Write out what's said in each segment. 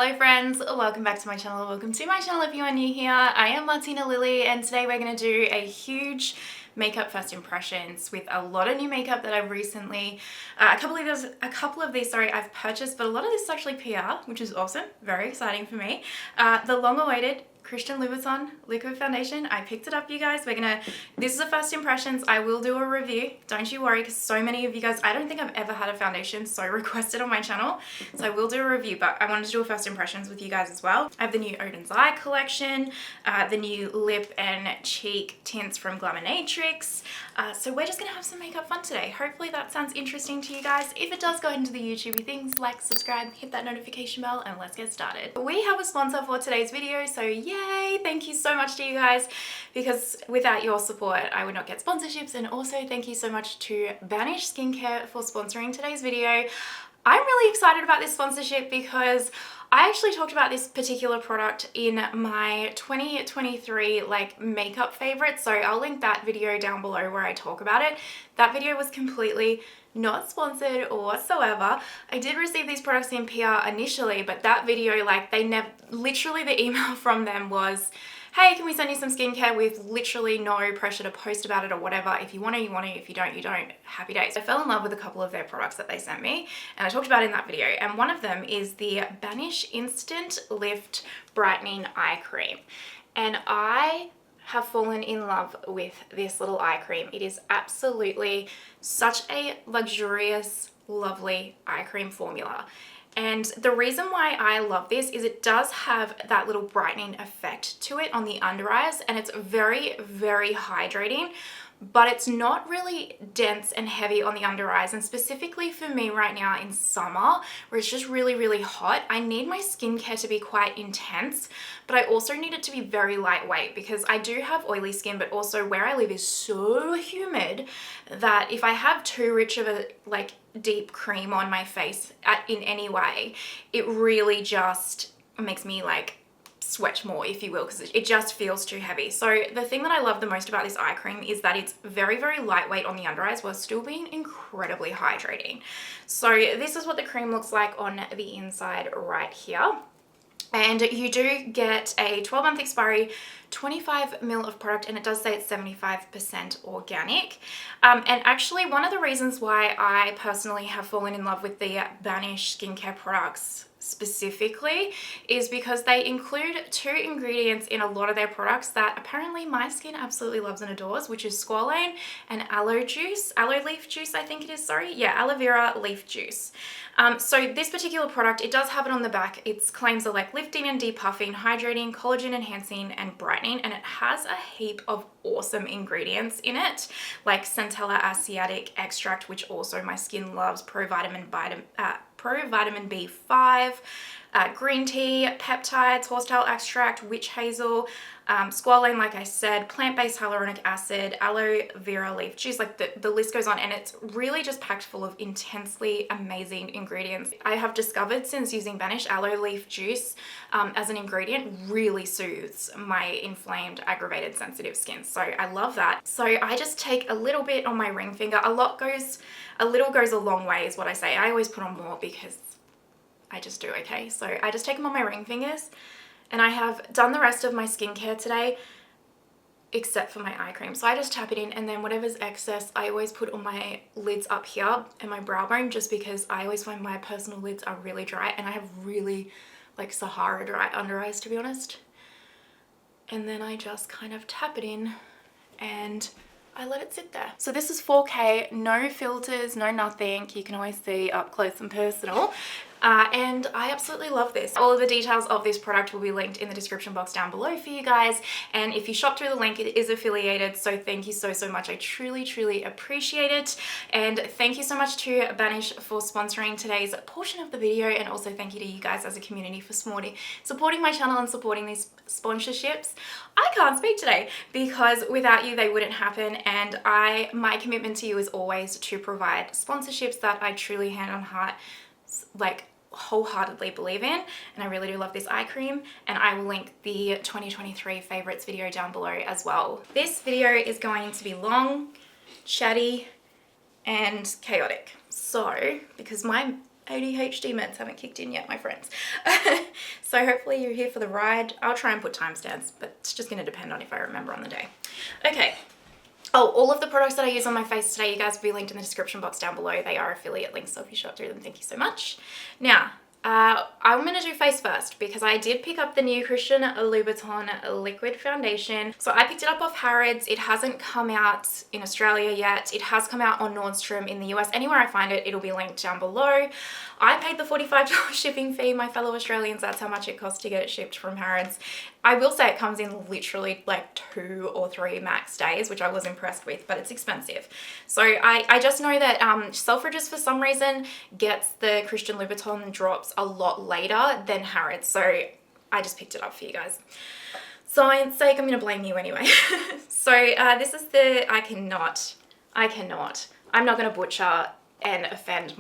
Hello friends, welcome back to my channel. Welcome to my channel if you are new here. I am Martina Lily and today we're going to do a huge makeup first impressions with a lot of new makeup that I've recently, a couple of these I've purchased, but a lot of this is actually PR, which is awesome, very exciting for me. The long awaited Christian Louboutin liquid foundation. I picked it up, you guys. This is a first impressions. I will do a review, don't you worry, because so many of you guys, I don't think I've ever had a foundation so requested on my channel, so I will do a review, but I wanted to do a first impressions with you guys as well. I have the new Oden's eye collection, the new lip and cheek tints from Glamonatrix, so we're just gonna have some makeup fun today. Hopefully that sounds interesting to you guys. If it does, go into the YouTubey things, like, subscribe, hit that notification bell, and let's get started. We have a sponsor for today's video, so yay! Thank you so much to you guys, because without your support I would not get sponsorships. And also thank you so much to Banish Skincare for sponsoring today's video. I'm really excited about this sponsorship because I actually talked about this particular product in my 2023 makeup favorites, so I'll link that video down below where I talk about it. That video was completely not sponsored whatsoever. I did receive these products in PR initially, but that video, literally the email from them was, hey, can we send you some skincare, with literally no pressure to post about it or whatever. If you want to, you want to. If you don't, you don't. Happy days. I fell in love with a couple of their products that they sent me, and I talked about it in that video. And one of them is the Banish Instant Lift Brightening Eye Cream. And I have fallen in love with this little eye cream. It is absolutely such a luxurious, lovely eye cream formula. And the reason why I love this is it does have that little brightening effect to it on the under eyes, and it's very, very hydrating, but it's not really dense and heavy on the under eyes. And specifically for me right now in summer, where it's just really, really hot, I need my skincare to be quite intense, but I also need it to be very lightweight because I do have oily skin, but also where I live is so humid that if I have too rich of a deep cream on my face in any way, it really just makes me sweat more, if you will, because it just feels too heavy. So the thing that I love the most about this eye cream is that it's very, very lightweight on the under eyes while still being incredibly hydrating. So this is what the cream looks like on the inside right here. And you do get a 12-month expiry, 25 ml of product, and it does say it's 75% organic. And actually one of the reasons why I personally have fallen in love with the Banish skincare products specifically is because they include two ingredients in a lot of their products that apparently my skin absolutely loves and adores, which is squalane and aloe leaf juice, I think it is, sorry. Yeah, aloe vera leaf juice. So this particular product, it does have it on the back. Its claims are lifting and depuffing, hydrating, collagen enhancing, and brightening, and it has a heap of awesome ingredients in it, like centella asiatic extract, which also my skin loves, provitamin B5, green tea, peptides, horsetail extract, witch hazel, squalane, like I said, plant-based hyaluronic acid, aloe vera leaf juice, the list goes on, and it's really just packed full of intensely amazing ingredients. I have discovered since using Banish, aloe leaf juice as an ingredient really soothes my inflamed, aggravated, sensitive skin. So I love that. So I just take a little bit on my ring finger. A little goes a long way is what I say. I always put on more because I just do, okay? So I just take them on my ring fingers, and I have done the rest of my skincare today except for my eye cream. So I just tap it in, and then whatever's excess I always put on my lids up here and my brow bone, just because I always find my personal lids are really dry, and I have really Sahara dry under eyes, to be honest. And then I just kind of tap it in and I let it sit there. So this is 4K, no filters, no nothing. You can always see up close and personal. And I absolutely love this. All of the details of this product will be linked in the description box down below for you guys. And if you shop through the link, it is affiliated. So thank you so, so much. I truly, truly appreciate it. And thank you so much to Banish for sponsoring today's portion of the video. And also thank you to you guys as a community for supporting my channel and supporting these sponsorships. I can't speak today because without you, they wouldn't happen. And my commitment to you is always to provide sponsorships that I truly hand on heart, wholeheartedly believe in. And I really do love this eye cream, and I will link the 2023 favorites video down below as well. This video is going to be long, chatty, and chaotic. So, because my ADHD meds haven't kicked in yet, my friends. So hopefully you're here for the ride. I'll try and put timestamps, but it's just going to depend on if I remember on the day. Okay. Oh, all of the products that I use on my face today, you guys will be linked in the description box down below. They are affiliate links, so if you shop through them, thank you so much. Now, I'm going to do face first because I did pick up the new Christian Louboutin liquid foundation. So I picked it up off Harrods. It hasn't come out in Australia yet. It has come out on Nordstrom in the US. Anywhere I find it, it'll be linked down below. I paid the $45 shipping fee, my fellow Australians. That's how much it costs to get it shipped from Harrods. I will say it comes in literally like 2 or 3 max days, which I was impressed with, but it's expensive. So I just know that Selfridges for some reason gets the Christian Louboutin drops a lot later than Harrods. So I just picked it up for you guys. Science sake, I'm going to blame you anyway. So this is the, I cannot, I'm not going to butcher and offend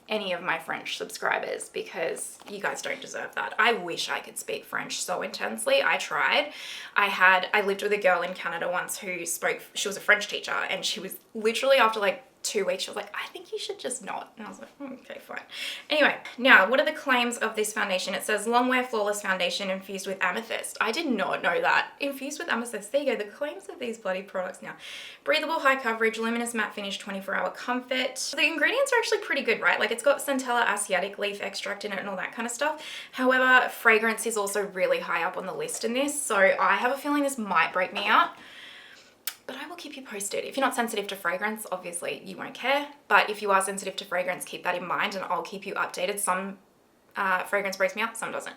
any of my French subscribers because you guys don't deserve that. I wish I could speak French so intensely. I tried. I lived with a girl in Canada once who spoke, she was a French teacher, and she was literally after like 2 weeks, she was like, I think you should just not. And I was like, okay, fine. Anyway, now, what are the claims of this foundation? It says Longwear Flawless Foundation infused with amethyst. I did not know that. Infused with amethyst. There you go, the claims of these bloody products now. Breathable, high coverage, luminous matte finish, 24-hour comfort. The ingredients are actually pretty good, right? Like, it's got Centella Asiatic leaf extract in it and all that kind of stuff. However, fragrance is also really high up on the list in this, so I have a feeling this might break me out. But I will keep you posted. If you're not sensitive to fragrance, obviously you won't care. But if you are sensitive to fragrance, keep that in mind and I'll keep you updated. Some fragrance breaks me out, some doesn't.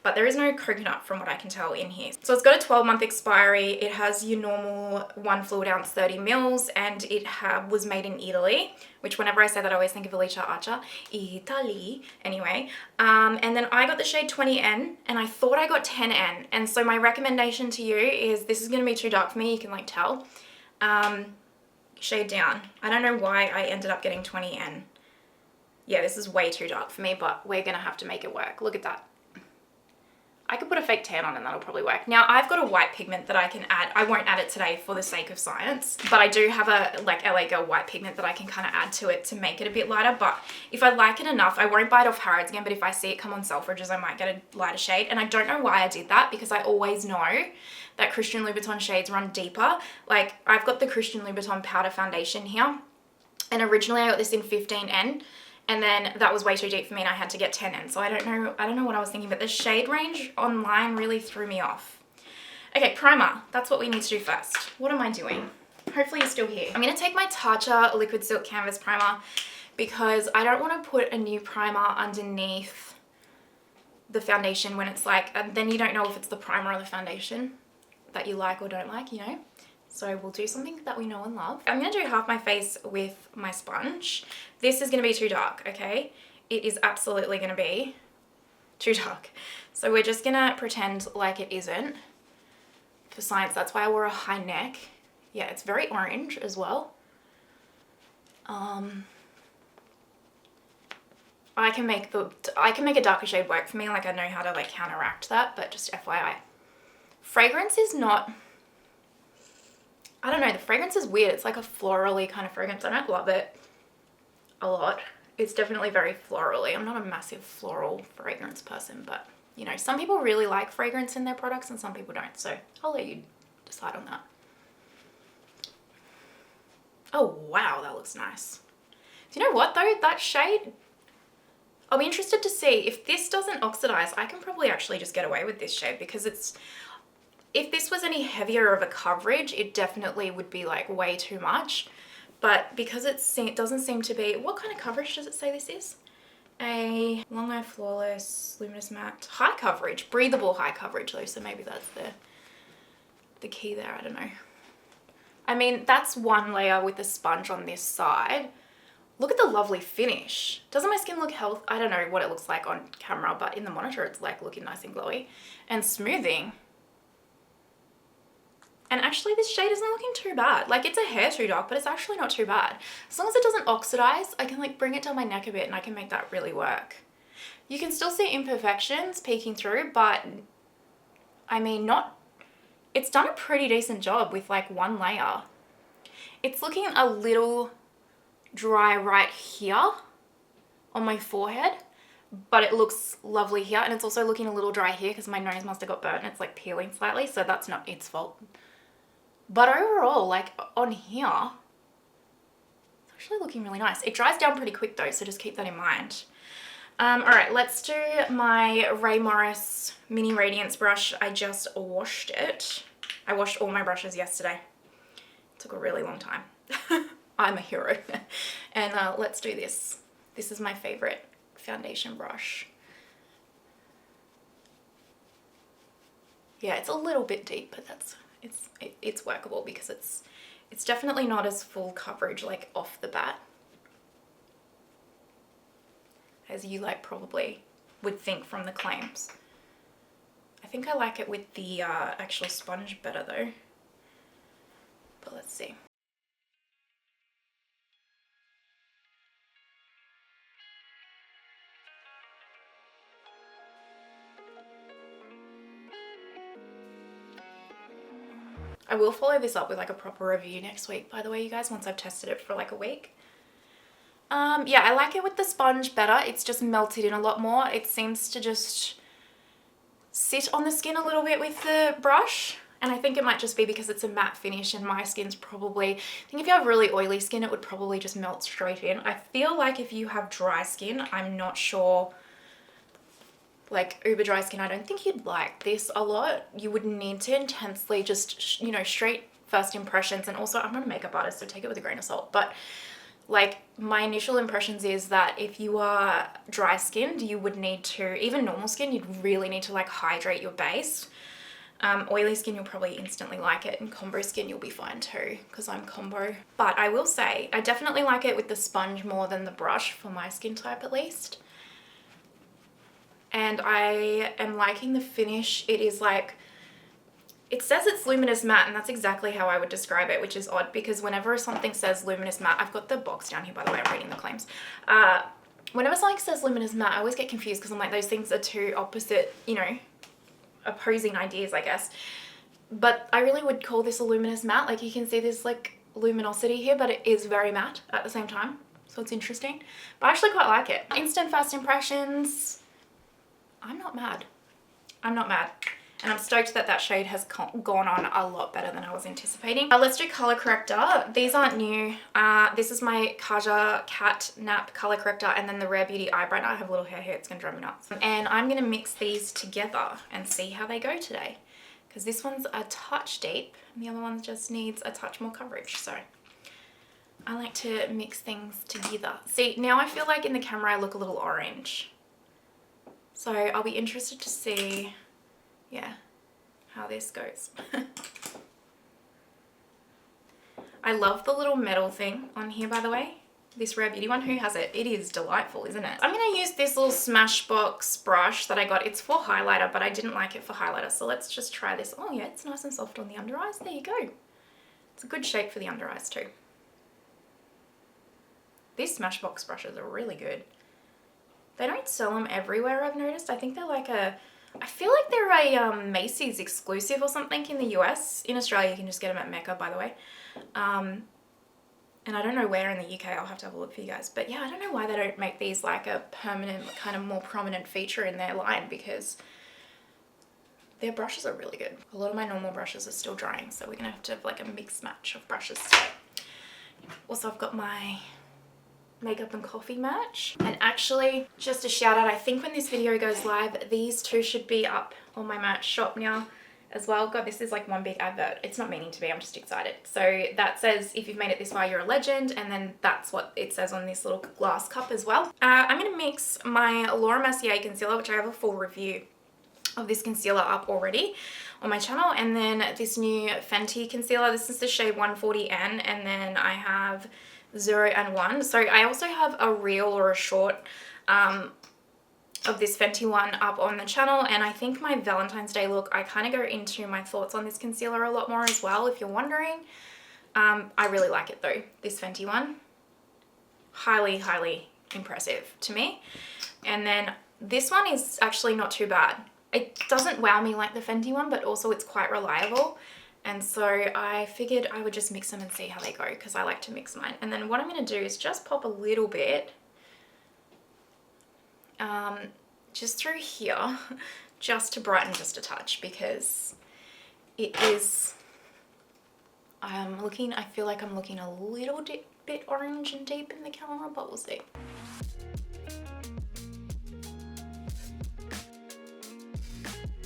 But there is no coconut from what I can tell in here. So it's got a 12-month expiry. It has your normal 1 fluid ounce 30 mils, and it was made in Italy, which whenever I say that I always think of Alicia Archer. Italy. Anyway, and then I got the shade 20N and I thought I got 10N. And so my recommendation to you is, this is going to be too dark for me, you can like tell. Shade down. I don't know why I ended up getting 20N. Yeah, this is way too dark for me, but we're going to have to make it work. Look at that. I could put a fake tan on and that'll probably work. Now, I've got a white pigment that I can add. I won't add it today for the sake of science, but I do have a like LA Girl white pigment that I can kind of add to it to make it a bit lighter. But if I like it enough, I won't buy it off Harrods again, but if I see it come on Selfridges, I might get a lighter shade. And I don't know why I did that, because I always know that Christian Louboutin shades run deeper. Like, I've got the Christian Louboutin powder foundation here, and originally I got this in 15N. And then that was way too deep for me and I had to get 10N. So I don't know what I was thinking, but the shade range online really threw me off. Okay, primer. That's what we need to do first. What am I doing? Hopefully you're still here. I'm going to take my Tatcha Liquid Silk Canvas Primer because I don't want to put a new primer underneath the foundation when it's like, then you don't know if it's the primer or the foundation that you like or don't like, you know? So we'll do something that we know and love. I'm going to do half my face with my sponge. This is going to be too dark, okay? It is absolutely going to be too dark. So we're just going to pretend like it isn't. For science, that's why I wore a high neck. Yeah, it's very orange as well. I can make a darker shade work for me. Like, I know how to like counteract that, but just FYI. Fragrance is not... I don't know, the fragrance is weird. It's like a florally kind of fragrance. I don't love it a lot. It's definitely very florally. I'm not a massive floral fragrance person, but you know, some people really like fragrance in their products and some people don't. So I'll let you decide on that. Oh, wow, that looks nice. Do you know what though? That shade, I'll be interested to see if this doesn't oxidize. I can probably actually just get away with this shade because it's, if this was any heavier of a coverage, it definitely would be like way too much. But because it doesn't seem to be, what kind of coverage does it say this is? A Longwear Flawless Luminous Matte high coverage, breathable high coverage though, so maybe that's the key there, I don't know. I mean, that's one layer with the sponge on this side. Look at the lovely finish. Doesn't my skin look healthy? I don't know what it looks like on camera, but in the monitor it's like looking nice and glowy. And smoothing. And actually this shade isn't looking too bad. Like, it's a hair too dark, but it's actually not too bad. As long as it doesn't oxidize, I can like bring it down my neck a bit and I can make that really work. You can still see imperfections peeking through, but I mean, it's done a pretty decent job with like one layer. It's looking a little dry right here on my forehead, but it looks lovely here, and it's also looking a little dry here because my nose must have got burnt and it's like peeling slightly, so that's not its fault. But overall, like on here, it's actually looking really nice. It dries down pretty quick though, so just keep that in mind. All right, let's do my Ray Morris Mini Radiance brush. I just washed it. I washed all my brushes yesterday. It took a really long time. I'm a hero. And let's do this. This is my favorite foundation brush. Yeah, it's a little bit deep, but it's workable because it's definitely not as full coverage like off the bat as you like probably would think from the claims. I think I like it with the actual sponge better though, but let's see. I will follow this up with like a proper review next week, by the way, you guys, once I've tested it for like a week. Yeah, I like it with the sponge better. It's just melted in a lot more. It seems to just sit on the skin a little bit with the brush. And I think it might just be because it's a matte finish and my skin's probably, I think if you have really oily skin, it would probably just melt straight in. I feel like if you have dry skin, I'm not sure, like uber dry skin, I don't think you'd like this a lot. You would need to intensely just, you know, straight first impressions. And also I'm not a makeup artist, so take it with a grain of salt. But like my initial impressions is that if you are dry skinned, you would need to, even normal skin, you'd really need to like hydrate your base. Oily skin, you'll probably instantly like it, and combo skin, you'll be fine too, because I'm combo. But I will say, I definitely like it with the sponge more than the brush for my skin type at least. And I am liking the finish. It is like, it says it's luminous matte, and that's exactly how I would describe it, which is odd because whenever something says luminous matte, I've got the box down here, by the way, I'm reading the claims. Whenever something says luminous matte, I always get confused because I'm like, those things are two opposite, you know, opposing ideas, I guess. But I really would call this a luminous matte. Like you can see this like luminosity here, but it is very matte at the same time. So it's interesting. But I actually quite like it. Instant first impressions. I'm not mad. I'm not mad. And I'm stoked that that shade has gone on a lot better than I was anticipating. Let's do color corrector. These aren't new. This is my Kaja Cat Nap color corrector, and then the Rare Beauty eye brightener. I have a little hair here, it's gonna drive me nuts. And I'm gonna mix these together and see how they go today. Because this one's a touch deep, and the other one just needs a touch more coverage. So I like to mix things together. See, now I feel like in the camera I look a little orange. So I'll be interested to see, yeah, how this goes. I love the little metal thing on here, by the way. This Rare Beauty one, who has it? It is delightful, isn't it? I'm gonna use this little Smashbox brush that I got. It's for highlighter, but I didn't like it for highlighter, so let's just try this. Oh yeah, it's nice and soft on the under eyes. There you go. It's a good shape for the under eyes too. These Smashbox brushes are really good. They don't sell them everywhere, I've noticed. I think they're like a, I feel like they're a Macy's exclusive or something in the US. In Australia, you can just get them at Mecca, by the way. And I don't know where in the UK, I'll have to have a look for you guys. But yeah, I don't know why they don't make these like a permanent, kind of more prominent feature in their line, because their brushes are really good. A lot of my normal brushes are still drying, so we're gonna have to have like a mixed match of brushes today. Also, I've got my makeup and coffee match. And actually, just a shout out, I think when this video goes live, these two should be up on my merch shop now as well. God, this is like one big advert. It's not meaning to be, I'm just excited. So that says, if you've made it this far, you're a legend. And then that's what it says on this little glass cup as well. I'm gonna mix my Laura Mercier concealer, which I have a full review of this concealer up already on my channel. And then this new Fenty concealer. This is the shade 140N. And then I have 0 and 1. So I also have a reel or a short of this Fenty one up on the channel, and I think my Valentine's Day look, I kind of go into my thoughts on this concealer a lot more as well, if you're wondering. I really like it though, this Fenty one. Highly, highly impressive to me. And then this one is actually not too bad. It doesn't wow me like the Fenty one, but also it's quite reliable. And so I figured I would just mix them and see how they go, because I like to mix mine. And then what I'm going to do is just pop a little bit just through here, just to brighten just a touch, because it is, I feel like I'm looking a little bit orange and deep in the camera, but we'll see.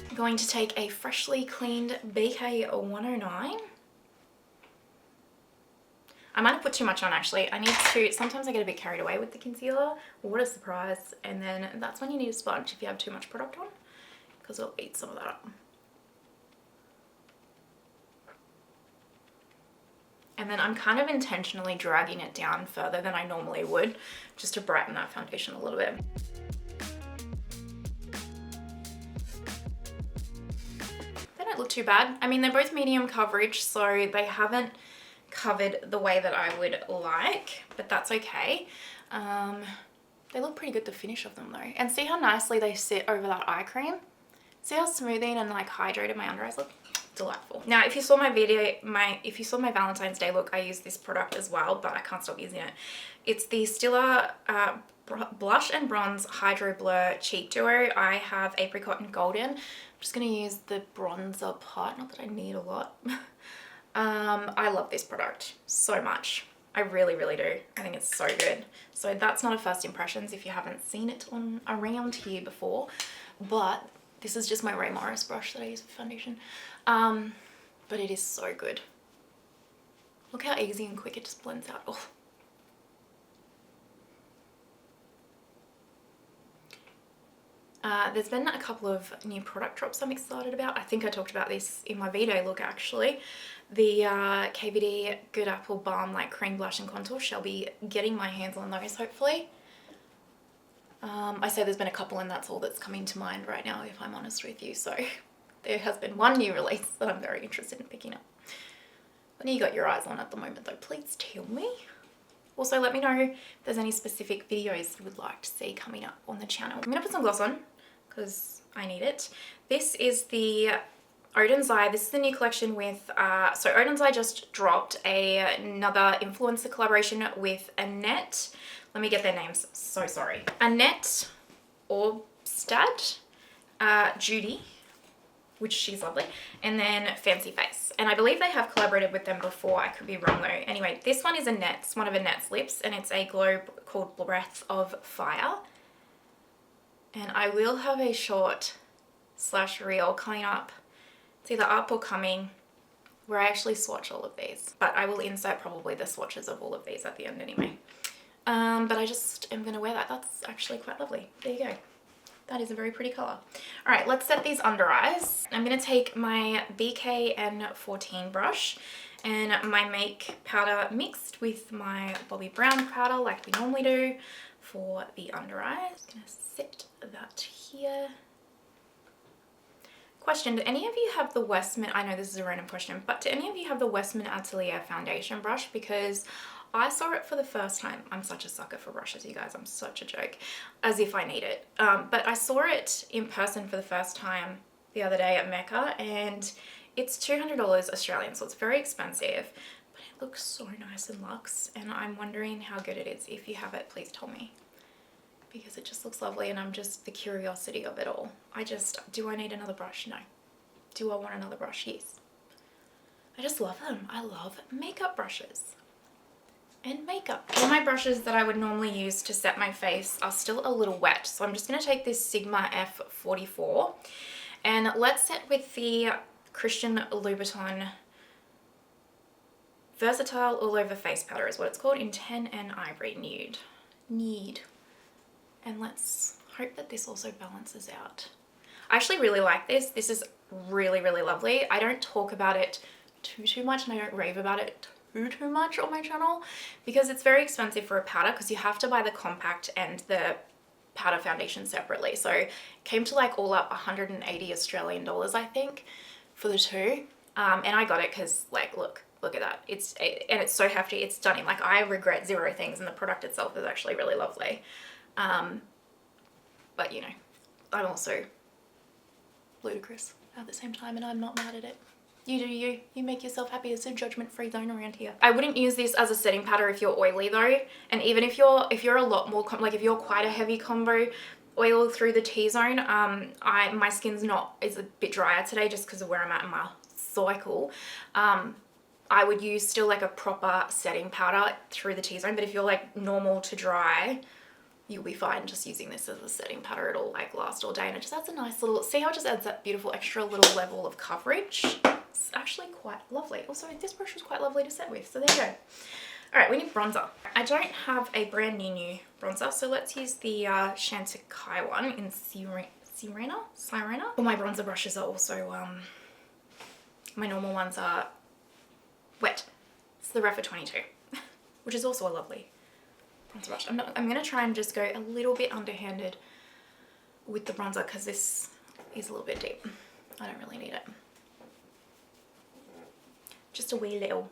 I'm going to take a freshly cleaned BK 109. I might have put too much on actually. I need to, sometimes I get a bit carried away with the concealer. What a surprise. And then that's when you need a sponge if you have too much product on, because it'll eat some of that up. And then I'm kind of intentionally dragging it down further than I normally would, just to brighten that foundation a little bit. They don't look too bad. I mean, they're both medium coverage, so they haven't covered the way that I would like, but that's okay. They look pretty good, the finish of them though. And see how nicely they sit over that eye cream? See how smoothing and like hydrated my under eyes look? Delightful. Now, if you saw my video, if you saw my Valentine's Day look, I used this product as well, but I can't stop using it. It's the Stila Blush and Bronze Hydro Blur Cheek Duo. I have Apricot and Golden. I'm just gonna use the bronzer part, not that I need a lot. I love this product so much. I really, really do. I think it's so good. So that's not a first impressions if you haven't seen it on around here before, but this is just my Ray Morris brush that I use for foundation. But it is so good. Look how easy and quick it just blends out. Oh. There's been a couple of new product drops I'm excited about. I think I talked about this in my Vito look actually. The KVD Good Apple Balm Light Cream Blush and Contour. Shall be getting my hands on those hopefully. I say there's been a couple and that's all that's coming to mind right now if I'm honest with you. So there has been one new release that I'm very interested in picking up. What do you got your eyes on at the moment though? Please tell me. Also let me know if there's any specific videos you would like to see coming up on the channel. I'm gonna put some gloss on because I need it. This is the Oden's Eye. This is the new collection with, so Oden's Eye just dropped another influencer collaboration with Annette. Let me get their names, so sorry. Annette Orbstad, Judy, which she's lovely, and then Fancy Face. And I believe they have collaborated with them before, I could be wrong though. Anyway, this one is Annette's, one of Annette's lips, and it's a glow called Breath of Fire. And I will have a short / reel coming up. It's either up or coming, where I actually swatch all of these. But I will insert probably the swatches of all of these at the end anyway. But I just am gonna wear that. That's actually quite lovely. There you go. That is a very pretty color. All right, let's set these under eyes. I'm gonna take my BKN14 brush and my Make powder mixed with my Bobbi Brown powder like we normally do for the under eyes. Just gonna set that here. Question, do any of you have the Westman, I know this is a random question, but do any of you have the Westman Atelier foundation brush? Because I saw it for the first time. I'm such a sucker for brushes, you guys. I'm such a joke. As if I need it. But I saw it in person for the first time the other day at Mecca, and it's $200 Australian, so it's very expensive. But it looks so nice and luxe, and I'm wondering how good it is. If you have it, please tell me. Because it just looks lovely, and I'm just the curiosity of it all. Do I need another brush? No. Do I want another brush? Yes. I just love them. I love makeup brushes. And makeup. All my brushes that I would normally use to set my face are still a little wet, so I'm just going to take this Sigma F44 and let's set with the Christian Louboutin Versatile All Over Face Powder is what it's called, in Tan and Ivory Nude. And let's hope that this also balances out. I actually really like this. This is really, really lovely. I don't talk about it too much, and I don't rave about it too much on my channel because it's very expensive for a powder, because you have to buy the compact and the powder foundation separately. So it came to like all up 180 Australian dollars I think for the two, and I got it because like look at that, and it's so hefty, it's stunning. Like I regret zero things, and the product itself is actually really lovely. But you know, I'm also ludicrous at the same time, and I'm not mad at it. You do you. You make yourself happy. It's a judgment-free zone around here. I wouldn't use this as a setting powder if you're oily though. And even if you're a lot more, like if you're quite a heavy combo, oil through the T-zone. My skin's is a bit drier today just because of where I'm at in my cycle. I would use still like a proper setting powder through the T-zone, but if you're like normal to dry, you'll be fine just using this as a setting powder. It'll like last all day, and it just adds a nice little, see how it just adds that beautiful extra little level of coverage? It's actually quite lovely. Also, this brush was quite lovely to set with, so there you go. All right, we need bronzer. I don't have a brand new bronzer, so let's use the Chantecaille one in Sirena. All my bronzer brushes are also, my normal ones are wet. It's the Refa 22, which is also a lovely bronzer brush. I'm gonna try and just go a little bit underhanded with the bronzer because this is a little bit deep. I don't really need it. Just a wee little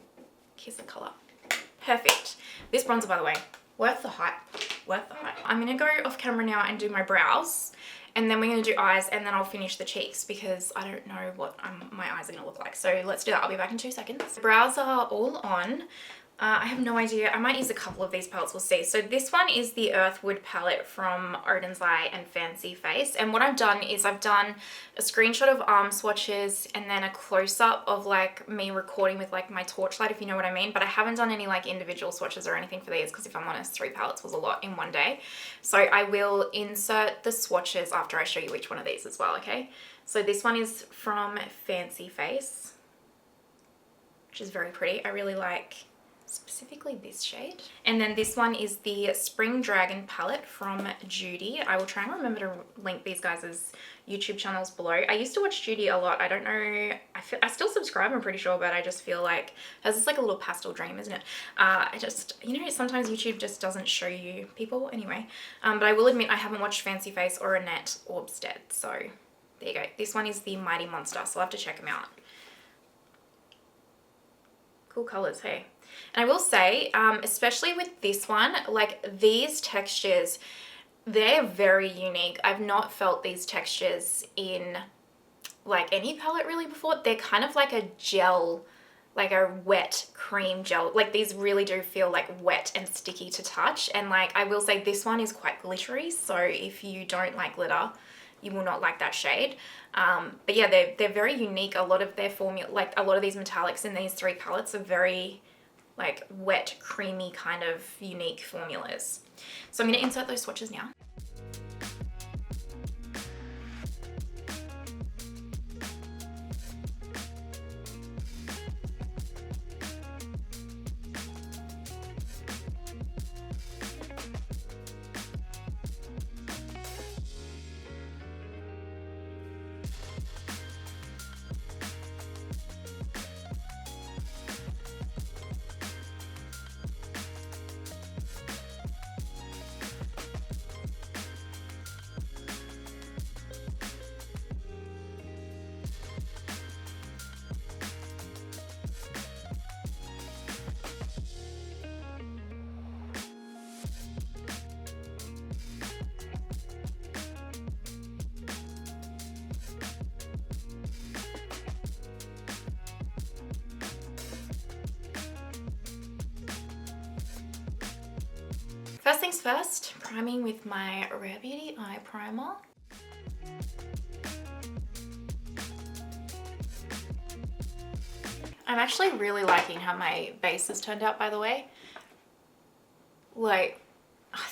kiss of colour. Perfect. This bronzer, by the way, worth the hype. Worth the hype. I'm gonna go off camera now and do my brows, and then we're gonna do eyes, and then I'll finish the cheeks because I don't know what my eyes are gonna look like. So let's do that. I'll be back in 2 seconds. The brows are all on. I have no idea. I might use a couple of these palettes, we'll see. So this one is the Earthwood palette from Oden's and Fancy Face. And what I've done is I've done a screenshot of arm swatches and then a close-up of like me recording with like my torchlight, if you know what I mean. But I haven't done any like individual swatches or anything for these because if I'm honest, 3 palettes was a lot in one day. So I will insert the swatches after I show you each one of these as well, okay? So this one is from Fancy Face, which is very pretty. I really like specifically this shade. And then this one is the Spring Dragon palette from Judy. I will try and remember to link these guys' YouTube channels below. I used to watch Judy a lot. I don't know, I still subscribe, I'm pretty sure, but I just feel like it's like a little pastel dream, isn't it? I just, you know, sometimes YouTube just doesn't show you people anyway. But I will admit I haven't watched Fancy Face or Annette Orbstead, so there you go. This one is the Mighty Monster, so I'll have to check them out. Cool colors, hey? And I will say, especially with this one, like these textures, they're very unique. I've not felt these textures in like any palette really before. They're kind of like a gel, like a wet cream gel. Like these really do feel like wet and sticky to touch. And like I will say this one is quite glittery. So if you don't like glitter, you will not like that shade. But yeah, they're very unique. A lot of their formula, like a lot of these metallics in these 3 palettes are very like wet, creamy kind of unique formulas. So I'm going to insert those swatches now. First things first, priming with my Rare Beauty eye primer. I'm actually really liking how my base has turned out, by the way. Like, I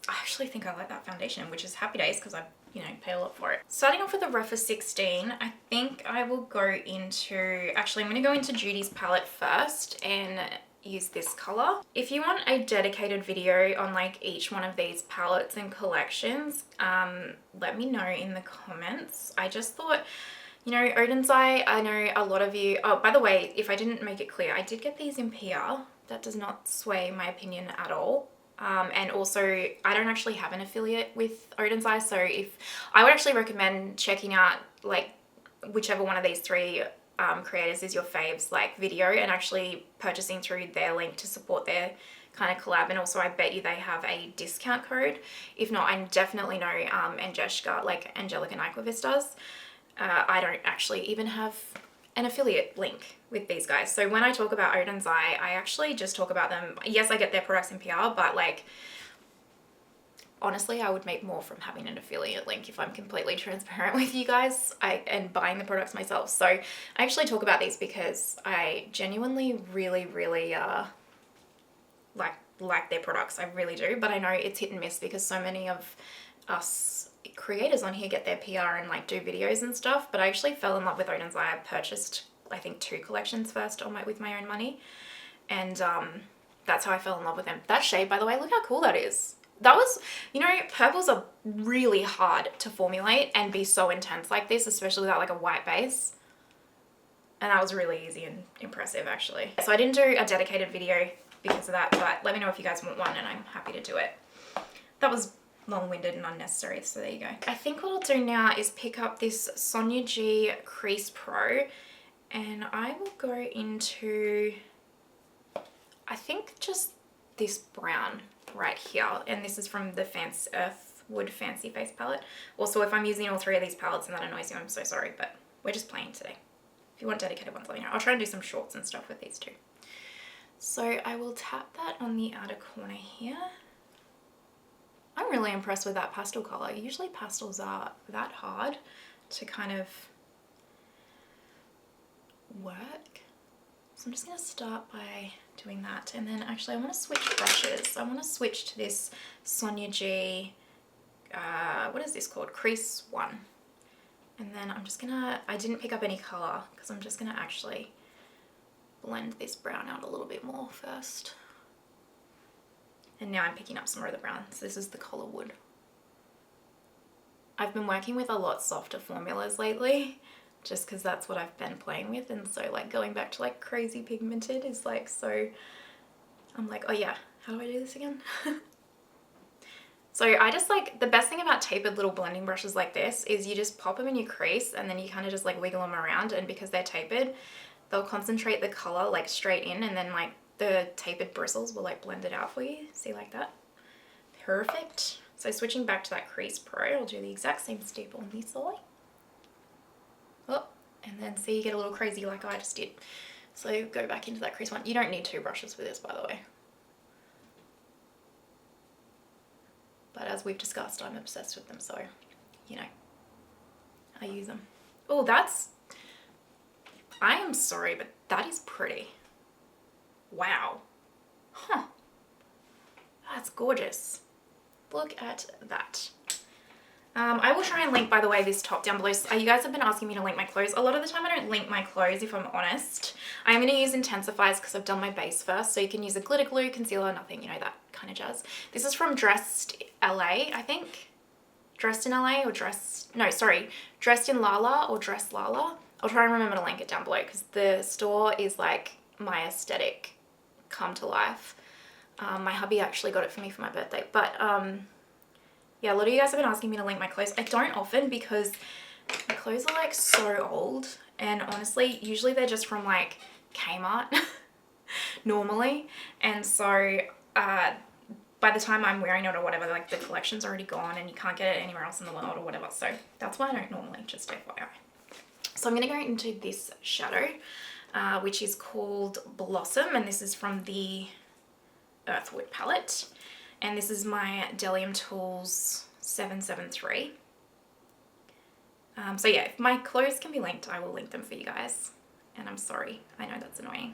actually think I like that foundation, which is happy days because I, you know, pay a lot for it. Starting off with the Refa 16, I think I will go into, actually I'm going to go into Judy's palette first and use this color. If you want a dedicated video on like each one of these palettes and collections, let me know in the comments. I just thought, you know, Oden's I know a lot of you, oh, by the way, if I didn't make it clear, I did get these in PR. That does not sway my opinion at all. And also, I don't actually have an affiliate with Oden's, so if I would actually recommend checking out like whichever one of these 3 creators is your faves like video and actually purchasing through their link to support their kind of collab. And also I bet you they have a discount code. If not, I definitely know Angelica, like Angelica Nyquist does. I don't actually even have an affiliate link with these guys. So when I talk about Oden's I actually just talk about them. Yes, I get their products in PR, but like honestly, I would make more from having an affiliate link if I'm completely transparent with you guys, and buying the products myself. So I actually talk about these because I genuinely really like their products. I really do, but I know it's hit and miss because so many of us creators on here get their PR and like do videos and stuff. But I actually fell in love with Odens. I purchased, I think, 2 collections first with my own money, and that's how I fell in love with them. That shade, by the way, look how cool that is. That was, you know, purples are really hard to formulate and be so intense like this, especially without like a white base. And that was really easy and impressive, actually. So I didn't do a dedicated video because of that, but let me know if you guys want one and I'm happy to do it. That was long-winded and unnecessary, so there you go. I think what I'll do now is pick up this Sonia G Crease Pro, and I will go into, I think, just this brown right here, and this is from the Earthwood Fancy Face palette. Also, if I'm using all 3 of these palettes and that annoys you, I'm so sorry, but we're just playing today. If you want dedicated ones, let me know. I'll try and do some shorts and stuff with these too. So I will tap that on the outer corner here. I'm really impressed with that pastel color. Usually pastels are that hard to kind of work. So I'm just going to start by doing that, and then actually I want to switch brushes. I want to switch to this Sonia G, what is this called? Crease 1. And then I'm just gonna, I didn't pick up any color because I'm just gonna actually blend this brown out a little bit more first. And now I'm picking up some more of the brown. So this is the Color Wood. I've been working with a lot softer formulas lately, just because that's what I've been playing with, and so like going back to like crazy pigmented is like, so I'm like, oh yeah, how do I do this again? So I just like, the best thing about tapered little blending brushes like this is you just pop them in your crease and then you kind of just like wiggle them around, and because they're tapered, they'll concentrate the color like straight in, and then like the tapered bristles will like blend it out for you. See, like that? Perfect. So switching back to that Crease Pro, I'll do the exact same step on this eye. Oh, and then see, you get a little crazy like I just did. So go back into that crease one. You don't need 2 brushes for this, by the way. But as we've discussed, I'm obsessed with them, so, you know, I use them. Oh, that's, I am sorry, but that is pretty. Wow. Huh. That's gorgeous. Look at that. I will try and link, by the way, this top down below. You guys have been asking me to link my clothes. A lot of the time I don't link my clothes, if I'm honest. I'm going to use intensifiers because I've done my base first. So you can use a glitter glue, concealer, nothing, you know, that kind of jazz. This is from Dressed LA, I think. Dressed in LA or Dressed in Lala or Dress Lala. I'll try and remember to link it down below because the store is like my aesthetic come to life. My hubby actually got it for me for my birthday, but yeah, a lot of you guys have been asking me to link my clothes. I don't often because my clothes are like so old, and honestly, usually they're just from like Kmart normally, and so by the time I'm wearing it or whatever, like the collection's already gone and you can't get it anywhere else in the world or whatever, so that's why I don't normally, just FYI. So I'm going to go into this shadow, which is called Blossom, and this is from the Earthwood palette. And this is my Delium Tools 773. So yeah, if my clothes can be linked, I will link them for you guys. And I'm sorry, I know that's annoying.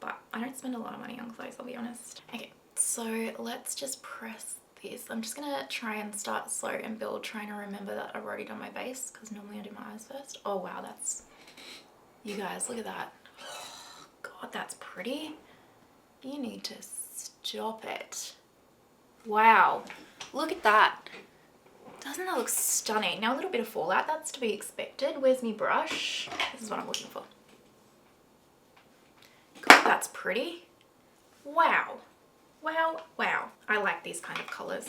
But I don't spend a lot of money on clothes, I'll be honest. Okay, so let's just press this. I'm just going to try and start slow and build, trying to remember that I've already done my base, because normally I do my eyes first. Oh wow, that's... You guys, look at that. Oh, God, that's pretty. You need to stop it. Wow, look at that. Doesn't that look stunning? Now a little bit of fallout, that's to be expected. Where's my brush? This is what I'm looking for. God, that's pretty. Wow. Wow, wow. I like these kind of colours.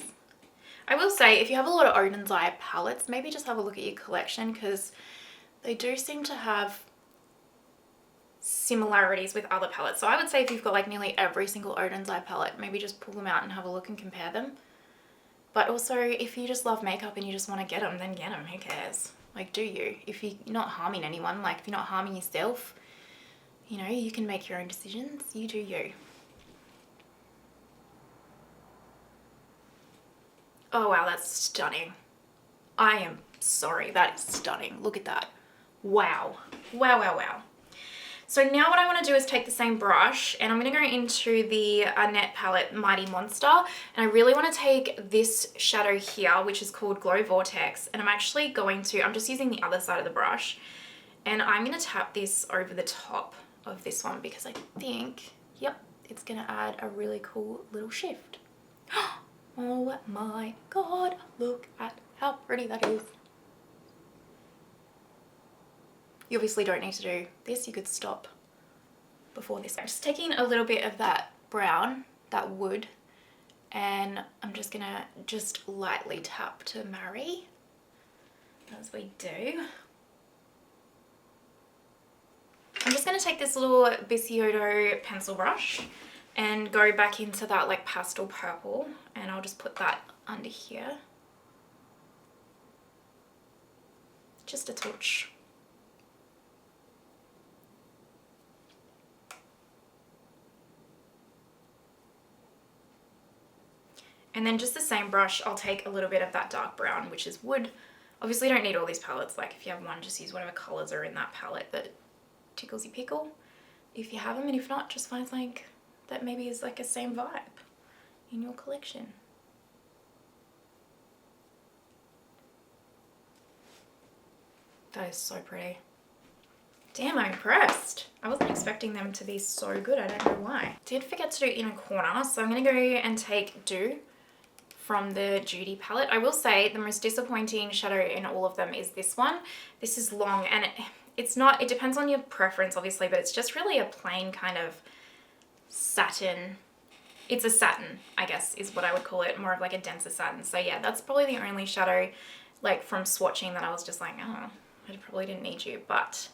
I will say, if you have a lot of Oden's Eye palettes, maybe just have a look at your collection, because they do seem to have similarities with other palettes. So I would say if you've got like nearly every single Oden's Eye palette, maybe just pull them out and have a look and compare them. But also, if you just love makeup and you just want to get them, then get them. Who cares? Like, do you? If you're not harming anyone, like if you're not harming yourself, you know, you can make your own decisions. You do you. Oh wow, that's stunning. I am sorry, that is stunning. Look at that. Wow. Wow, wow, wow. So now what I want to do is take the same brush and I'm going to go into the Annette palette Mighty Monster, and I really want to take this shadow here, which is called Glow Vortex, and I'm just using the other side of the brush, and I'm going to tap this over the top of this one because I think, yep, it's going to add a really cool little shift. Oh my god, look at how pretty that is. You obviously don't need to do this, you could stop before this. I'm just taking a little bit of that brown, that wood, and I'm just gonna lightly tap to marry as we do. I'm just gonna take this little Becchiato pencil brush and go back into that like pastel purple, and I'll just put that under here. Just a touch. And then just the same brush, I'll take a little bit of that dark brown, which is wood. Obviously you don't need all these palettes, like if you have one, just use whatever colours are in that palette that tickles your pickle. If you have them, and if not, just find like that maybe is like a same vibe in your collection. That is so pretty. Damn, I'm impressed. I wasn't expecting them to be so good. I don't know why. Did forget to do inner corner, so I'm going to go and take Dew from the Judy palette. I will say the most disappointing shadow in all of them is this one. This is long, and it depends on your preference obviously, but it's just really a plain kind of satin. It's a satin, I guess, is what I would call it, more of like a denser satin. So yeah, that's probably the only shadow like from swatching that I was just like, oh, I probably didn't need you, but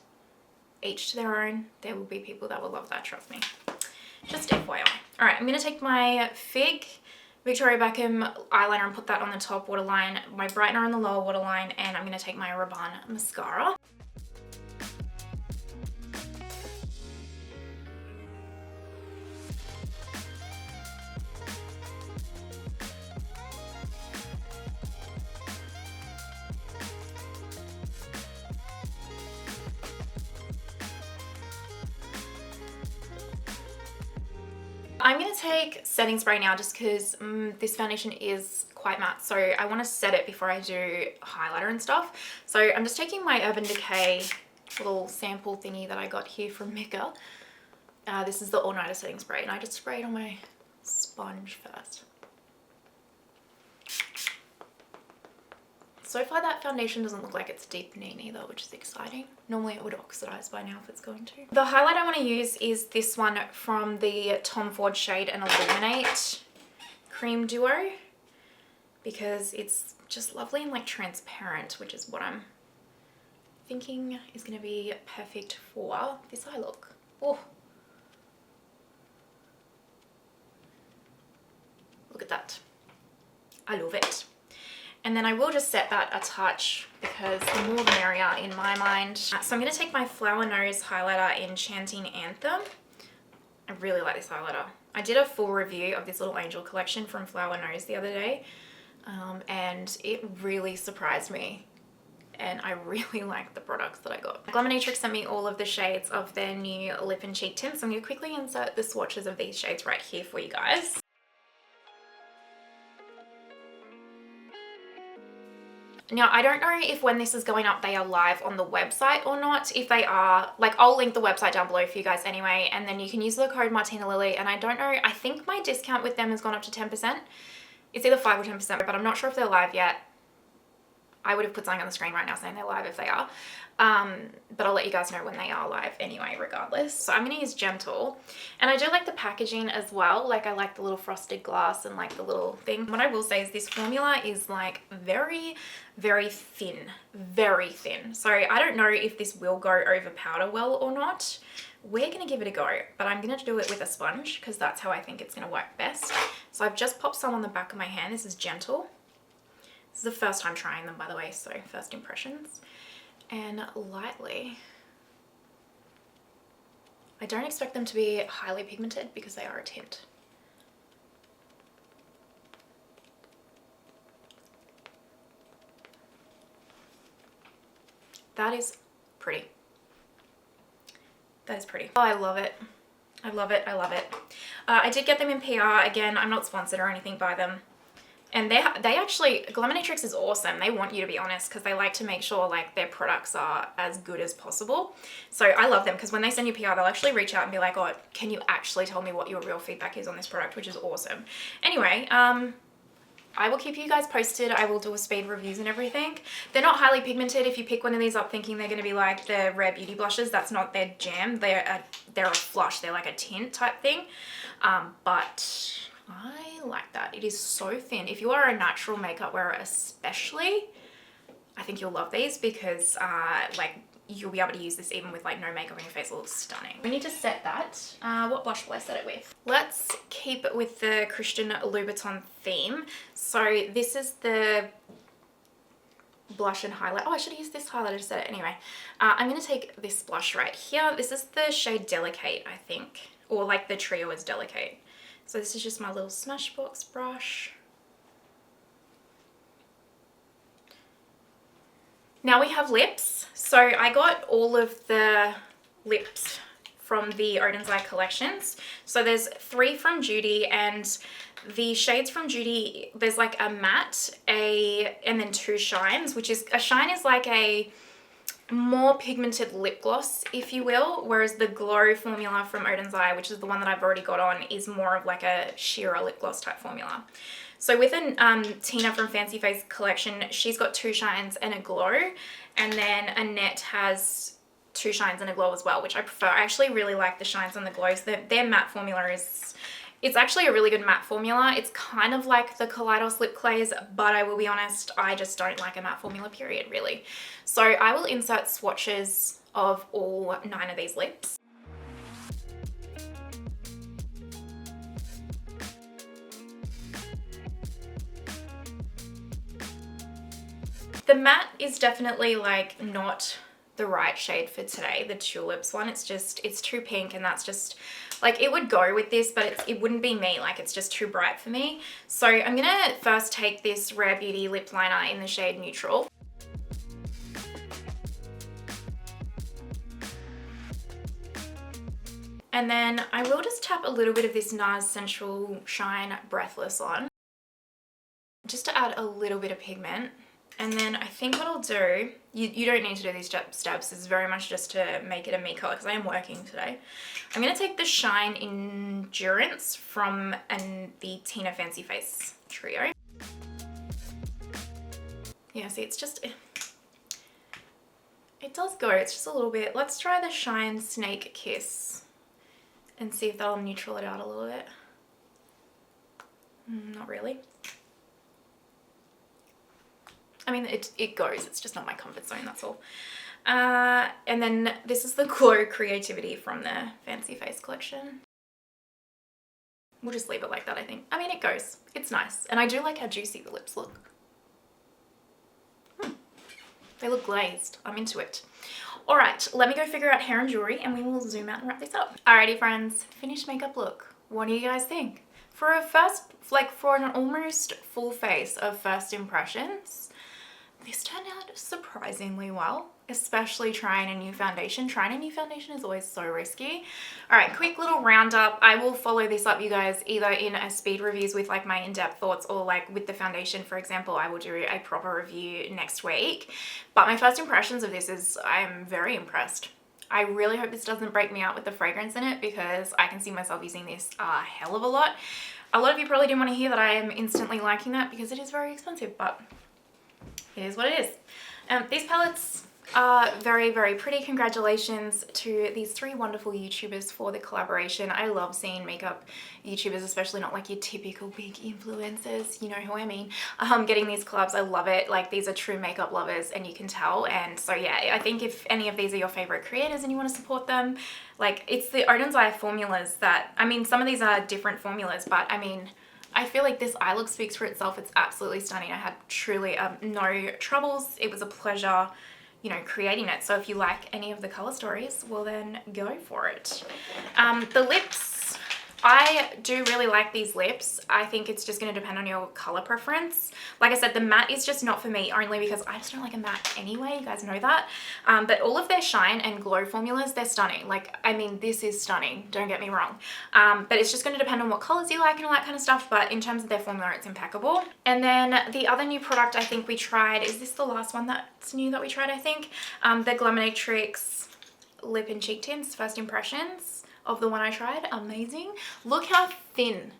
each to their own. There will be people that will love that, trust me. Just FYI. All right, I'm gonna take my Fig Victoria Beckham eyeliner and put that on the top waterline, my brightener on the lower waterline, and I'm gonna take my Rabanne mascara. I'm going to take setting spray now just because this foundation is quite matte, so I want to set it before I do highlighter and stuff. So I'm just taking my Urban Decay little sample thingy that I got here from Mecca. This is the All Nighter setting spray, and I just spray it on my sponge first. So far that foundation doesn't look like it's deepening either, which is exciting. Normally it would oxidize by now if it's going to. The highlight I want to use is this one from the Tom Ford shade and Illuminate cream duo, because it's just lovely and like transparent, which is what I'm thinking is going to be perfect for this eye look. Oh, look at that. I love it. And then I will just set that a touch because the more the merrier in my mind. So I'm going to take my Flower Nose highlighter in Enchanting Anthem. I really like this highlighter. I did a full review of this little angel collection from Flower Nose the other day, and it really surprised me. And I really like the products that I got. Glaminatrix sent me all of the shades of their new lip and cheek tints. I'm going to quickly insert the swatches of these shades right here for you guys. Now, I don't know if when this is going up, they are live on the website or not. If they are, like, I'll link the website down below for you guys anyway, and then you can use the code Martina Lily, and I don't know, I think my discount with them has gone up to 10%. It's either 5 or 10%, but I'm not sure if they're live yet. I would have put something on the screen right now saying they're live if they are. But I'll let you guys know when they are live anyway, regardless. So I'm going to use Gentle. And I do like the packaging as well. Like, I like the little frosted glass and like the little thing. What I will say is this formula is like very, very thin. Very thin. So I don't know if this will go over powder well or not. We're going to give it a go. But I'm going to do it with a sponge because that's how I think it's going to work best. So I've just popped some on the back of my hand. This is Gentle. This is the first time trying them, by the way, so first impressions. And lightly, I don't expect them to be highly pigmented because they are a tint. That is pretty. That is pretty. Oh, I love it. I love it. I love it. I did get them in PR. Again, I'm not sponsored or anything by them. And they actually, Glaminatrix is awesome. They want you to be honest because they like to make sure like their products are as good as possible. So I love them because when they send you PR, they'll actually reach out and be like, oh, can you actually tell me what your real feedback is on this product, which is awesome. Anyway, I will keep you guys posted. I will do a speed reviews and everything. They're not highly pigmented. If you pick one of these up thinking they're going to be like the Rare Beauty blushes, that's not their jam. They're a flush. They're like a tint type thing. But I like that. It is so thin. If you are a natural makeup wearer especially, I think you'll love these because like you'll be able to use this even with like no makeup on your face. It looks stunning. We need to set that. What blush will I set it with? Let's keep it with the Christian Louboutin theme. So this is the blush and highlight. Oh, I should have used this highlighter to set it. Anyway, I'm going to take this blush right here. This is the shade Delicate, I think. Or like the trio is Delicate. So this is just my little Smashbox brush. Now we have lips. So I got all of the lips from the Oden's Eye collections. So there's 3 from Judy, and the shades from Judy, there's like a matte, and then 2 shines, which is, a shine is like a more pigmented lip gloss, if you will, whereas the Glow formula from Oden's Eye, which is the one that I've already got on, is more of like a sheerer lip gloss type formula. So with Tina from Fancy Face collection, she's got 2 shines and a glow, and then Annette has 2 shines and a glow as well, which I prefer. I actually really like the shines and the glows. Their matte formula is, it's actually a really good matte formula. It's kind of like the Kaleidos lip clays, but I will be honest, I just don't like a matte formula, period, really. So I will insert swatches of all 9 of these lips. The matte is definitely like not the right shade for today, the Tulips one. It's too pink, and that's just like, it would go with this, but it wouldn't be me. Like, it's just too bright for me. So I'm gonna first take this Rare Beauty lip liner in the shade Neutral. And then I will just tap a little bit of this Nars Sensual Shine Breathless on, just to add a little bit of pigment. And then I think what I'll do, you don't need to do these steps. This is very much just to make it a me color because I am working today. I'm going to take the Shine Endurance from the Tina Fancy Face trio. Yeah, see, it's just, it does go. It's just a little bit. Let's try the Shine Snake Kiss and see if that'll neutral it out a little bit. Not really. I mean, it goes. It's just not my comfort zone, that's all. And then this is the Glow Creativity from the Fancy Face collection. We'll just leave it like that, I think. I mean, it goes. It's nice. And I do like how juicy the lips look. They look glazed. I'm into it. All right, let me go figure out hair and jewelry, and we will zoom out and wrap this up. Alrighty, friends. Finished makeup look. What do you guys think? For a first, like for an almost full face of first impressions, this turned out surprisingly well, especially trying a new foundation. Trying a new foundation is always so risky. All right, quick little roundup. I will follow this up, you guys, either in a speed reviews with like my in-depth thoughts, or like with the foundation, for example, I will do a proper review next week. But my first impressions of this is I'm very impressed. I really hope this doesn't break me out with the fragrance in it, because I can see myself using this a hell of a lot. A lot of you probably didn't want to hear that I am instantly liking that, because it is very expensive, but it is what it is. These palettes are very, very pretty. Congratulations to these 3 wonderful YouTubers for the collaboration. I love seeing makeup YouTubers, especially not like your typical big influencers, you know who I mean, getting these collabs. I love it. Like, these are true makeup lovers, and you can tell. And so yeah, I think if any of these are your favorite creators and you want to support them, like, it's the Oden's Eye formulas that, I mean, some of these are different formulas, but I mean, I feel like this eye look speaks for itself. It's absolutely stunning. I had truly no troubles. It was a pleasure, you know, creating it. So if you like any of the color stories, well then go for it. The lips I do really like these lips. I think it's just going to depend on your color preference. Like I said, the matte is just not for me, only because I just don't like a matte anyway. You guys know that. But all of their shine and glow formulas, they're stunning. Like, I mean, this is stunning. Don't get me wrong. But it's just going to depend on what colors you like and all that kind of stuff. But in terms of their formula, it's impeccable. And then the other new product I think we tried, is this the last one that's new that we tried, I think? The Illuminatrix lip and cheek tints, first impressions of the one I tried. Amazing. Look how thin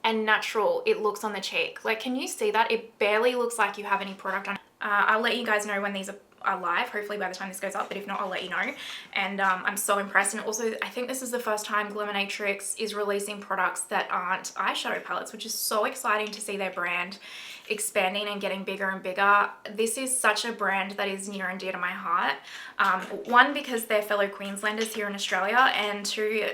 and natural it looks on the cheek. Like, can you see that? It barely looks like you have any product on. I'll let you guys know when these are live, hopefully by the time this goes up, but if not, I'll let you know. And I'm so impressed. And also, I think this is the first time Illuminatrix is releasing products that aren't eyeshadow palettes, which is so exciting to see their brand expanding and getting bigger and bigger. This is such a brand that is near and dear to my heart. One, because they're fellow Queenslanders here in Australia, and two,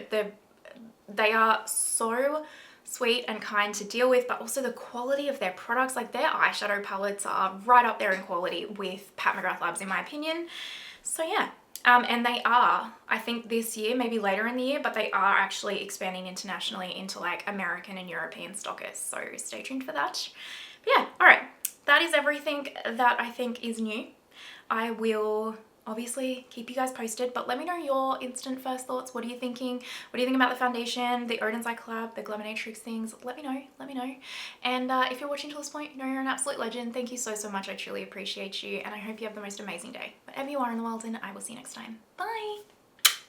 they are so sweet and kind to deal with, but also the quality of their products, like their eyeshadow palettes are right up there in quality with Pat McGrath Labs in my opinion. So yeah, and they are, I think this year, maybe later in the year, but they are actually expanding internationally into like American and European stockists, so stay tuned for that. But yeah, all right, that is everything that I think is new. I will obviously keep you guys posted, but let me know your instant first thoughts. What are you thinking? What do you think about the foundation, the Odens eye collab, the Illuminatrix things? Let me know. And if you're watching to this point, you know you're an absolute legend. Thank you so much. I truly appreciate you, and I hope you have the most amazing day, whatever you are in the world, and I will see you next time. Bye.